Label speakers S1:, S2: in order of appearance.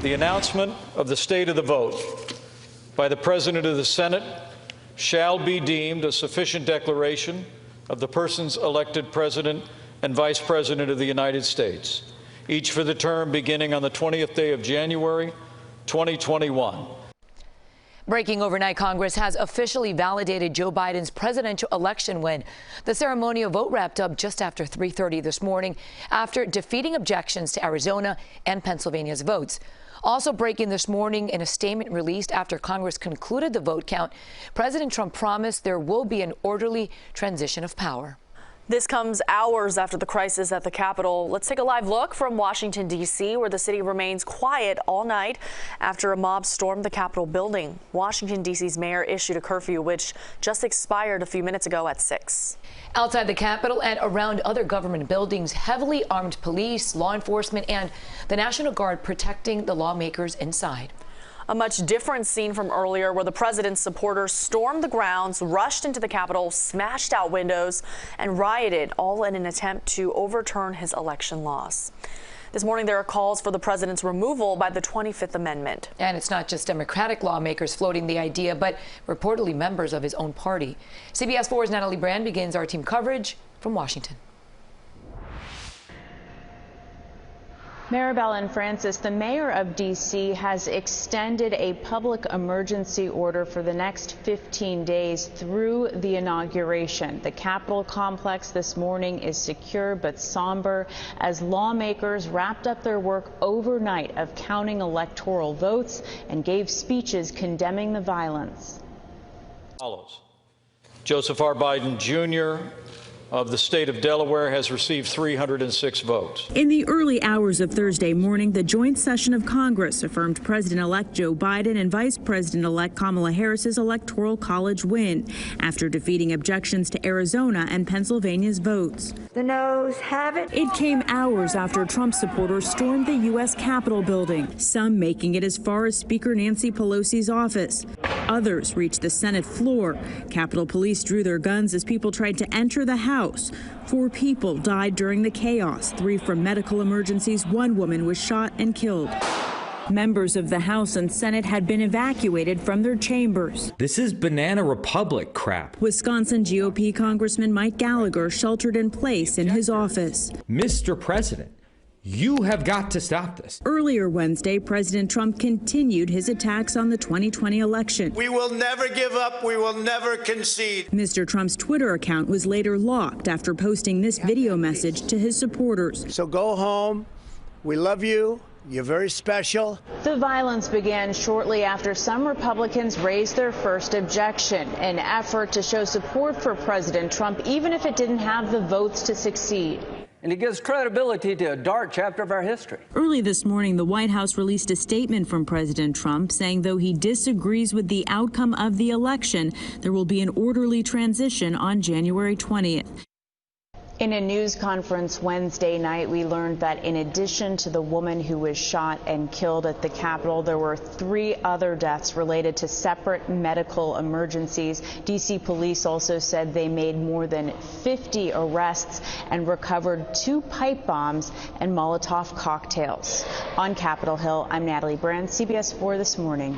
S1: The announcement of the state of the vote by the President of the Senate shall be deemed a sufficient declaration of the persons elected President and Vice President of the United States, each for the term beginning on the 20th day of January, 2021.
S2: Breaking overnight, Congress has officially validated Joe Biden's presidential election win. The ceremonial vote wrapped up just after 3:30 this morning after defeating objections to Arizona and Pennsylvania's votes. Also breaking this morning in a statement released after Congress concluded the vote count, President Trump promised there will be an orderly transition of power.
S3: This comes hours after the crisis at the Capitol. Let's take a live look from Washington, D.C., where the city remains quiet all night after a mob stormed the Capitol building. Washington, D.C.'s mayor issued a curfew, which just expired a few minutes ago at 6.
S2: Outside the Capitol and around other government buildings, heavily armed police, law enforcement, and the National Guard protecting the lawmakers inside.
S3: A much different scene from earlier, where the president's supporters stormed the grounds, rushed into the Capitol, smashed out windows, and rioted, all in an attempt to overturn his election loss. This morning, there are calls for the president's removal by the 25th Amendment.
S2: And it's not just Democratic lawmakers floating the idea, but reportedly members of his own party. CBS 4's Natalie Brand begins our team coverage from Washington.
S4: Maribel and Francis, the mayor of D.C. has extended a public emergency order for the next 15 days through the inauguration. The Capitol complex this morning is secure but somber as lawmakers wrapped up their work overnight of counting electoral votes and gave speeches condemning the violence.
S1: Follows. Joseph R. Biden, Jr. of the state of Delaware has received 306 votes.
S5: In the early hours of Thursday morning, the joint session of Congress affirmed President-elect Joe Biden and Vice President-elect Kamala Harris's Electoral College win after defeating objections to Arizona and Pennsylvania's votes.
S6: The noes have it.
S5: It came hours after Trump supporters stormed the U.S. Capitol building, some making it as far as Speaker Nancy Pelosi's office. Others reached the Senate floor. Capitol Police drew their guns as people tried to enter the House. 4 people died during the chaos, 3 from medical emergencies. 1 woman was shot and killed. Members of the House and Senate had been evacuated from their chambers.
S7: This is Banana Republic crap.
S5: Wisconsin GOP Congressman Mike Gallagher sheltered in place in his office.
S7: Mr. President, you have got to stop this.
S5: Earlier Wednesday, President Trump continued his attacks on the 2020 election.
S8: We will never give up. We will never concede.
S5: Mr. Trump's Twitter account was later locked after posting this video message to his supporters.
S8: So go home. We love you. You're very special.
S4: The violence began shortly after some Republicans raised their first objection, an effort to show support for President Trump, even if it didn't have the votes to succeed.
S9: And it gives credibility to a dark chapter of our history.
S5: Early this morning, the White House released a statement from President Trump saying though he disagrees with the outcome of the election, there will be an orderly transition on January 20th.
S4: In a news conference Wednesday night, we learned that in addition to the woman who was shot and killed at the Capitol, there were 3 other deaths related to separate medical emergencies. D.C. police also said they made more than 50 arrests and recovered 2 pipe bombs and Molotov cocktails. On Capitol Hill, I'm Natalie Brand, CBS 4 This Morning.